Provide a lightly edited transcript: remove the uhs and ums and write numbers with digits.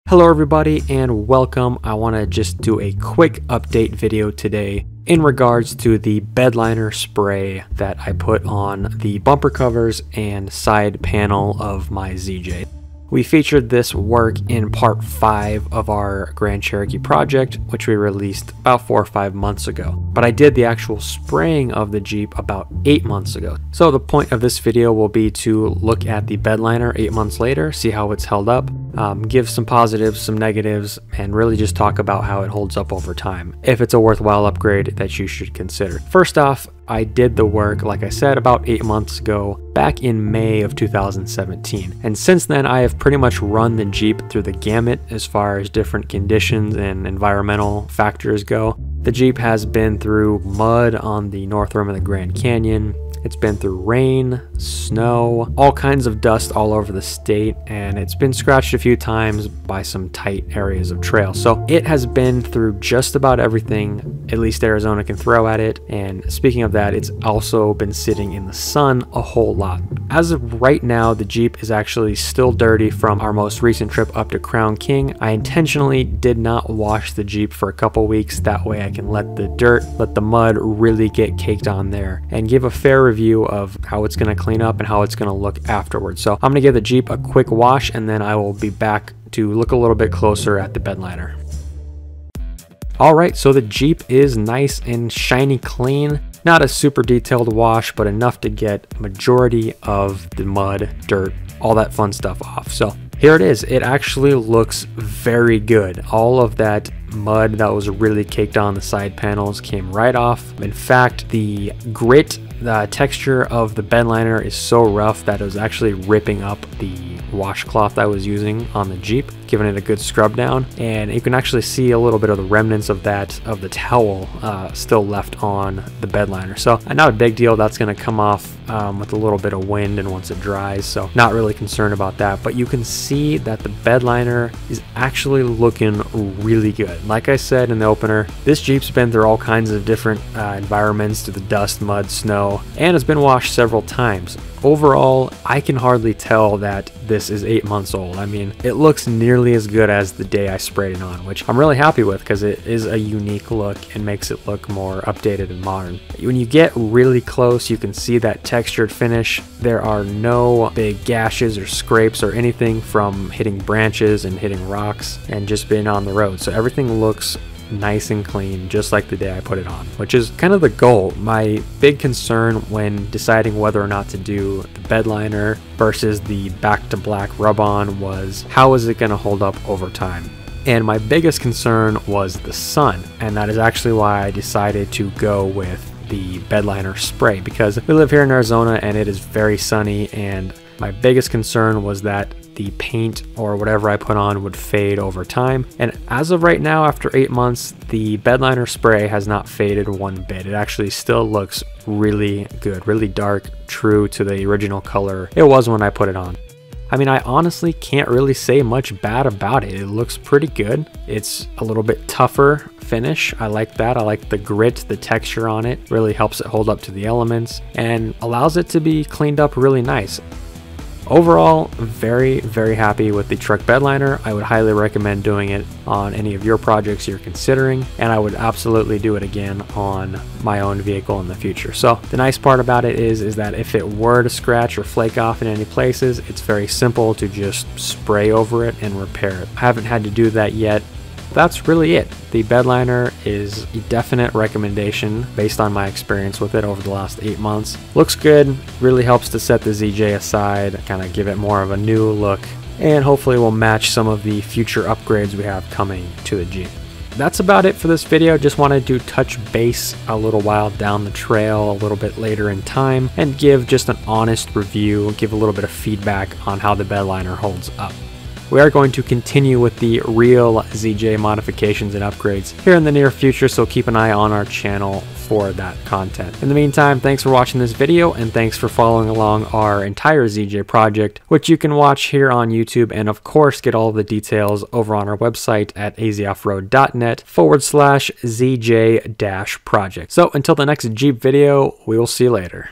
Hello everybody and welcome. I want to just do a quick update video today in regards to the bedliner spray that I put on the bumper covers and side panel of my ZJ. We featured this work in part 5 of our Grand Cherokee project, which we released about 4 or 5 months ago. But I did the actual spraying of the Jeep about 8 months ago. So the point of this video will be to look at the bedliner 8 months later, see how it's held up, give some positives, some negatives, and really just talk about how it holds up over time, if it's a worthwhile upgrade that you should consider. First off, I did the work, like I said, about 8 months ago, back in May of 2017. And since then, I have pretty much run the Jeep through the gamut as far as different conditions and environmental factors go. The Jeep has been through mud on the north rim of the Grand Canyon. It's been through rain, snow, all kinds of dust all over the state, and it's been scratched a few times by some tight areas of trail. So it has been through just about everything at least Arizona can throw at it. And speaking of that, it's also been sitting in the sun a whole lot. As of right now, the Jeep is actually still dirty from our most recent trip up to Crown King. I intentionally did not wash the Jeep for a couple weeks. That way I can let the mud really get caked on there and give a fair review of how it's going to clean up and how it's going to look afterwards. So I'm going to give the Jeep a quick wash and then I will be back to look a little bit closer at the bedliner. Alright, so the Jeep is nice and shiny clean. Not a super detailed wash, but enough to get majority of the mud, dirt, all that fun stuff off. So here it is. It actually looks very good. All of that mud that was really caked on the side panels came right off. In fact, the grit, the texture of the bedliner is so rough that it was actually ripping up the washcloth I was using on the Jeep, giving it a good scrub down. And you can actually see a little bit of the remnants of the towel still left on the bedliner. So not a big deal. That's going to come off with a little bit of wind and once it dries. So not really concerned about that. But you can see that the bedliner is actually looking really good. Like I said in the opener, this Jeep's been through all kinds of different environments, to the dust, mud, snow, and has been washed several times. Overall, I can hardly tell that this is 8 months old. I mean, it looks nearly as good as the day I sprayed it on, which I'm really happy with because it is a unique look and makes it look more updated and modern. When you get really close, you can see that textured finish. There are no big gashes or scrapes or anything from hitting branches and hitting rocks and just being on the road. So everything looks nice and clean, just like the day I put it on, which is kind of the goal. My big concern when deciding whether or not to do the bedliner versus the back to black rub-on was, how is it going to hold up over time? And my biggest concern was the sun, and that is actually why I decided to go with the bedliner spray, because we live here in Arizona and it is very sunny, and my biggest concern was that the paint or whatever I put on would fade over time. And as of right now, after 8 months, the bedliner spray has not faded one bit. It actually still looks really good, really dark, true to the original color it was when I put it on. I mean, I honestly can't really say much bad about it. It looks pretty good. It's a little bit tougher finish. I like that. I like the grit, the texture on it. Really helps it hold up to the elements and allows it to be cleaned up really nice. Overall, very, very happy with the truck bedliner. I would highly recommend doing it on any of your projects you're considering, and I would absolutely do it again on my own vehicle in the future. So the nice part about it is that if it were to scratch or flake off in any places, it's very simple to just spray over it and repair it. I haven't had to do that yet. That's really it. The bedliner is a definite recommendation based on my experience with it over the last 8 months. Looks good, really helps to set the ZJ aside, kind of give it more of a new look, and hopefully will match some of the future upgrades we have coming to the Jeep. That's about it for this video. Just wanted to touch base a little while down the trail, a little bit later in time, and give just an honest review, give a little bit of feedback on how the bedliner holds up. We are going to continue with the real ZJ modifications and upgrades here in the near future, so keep an eye on our channel for that content. In the meantime, thanks for watching this video and thanks for following along our entire ZJ project, which you can watch here on YouTube, and of course get all of the details over on our website at azoffroad.net/ZJ-project. So until the next Jeep video, we will see you later.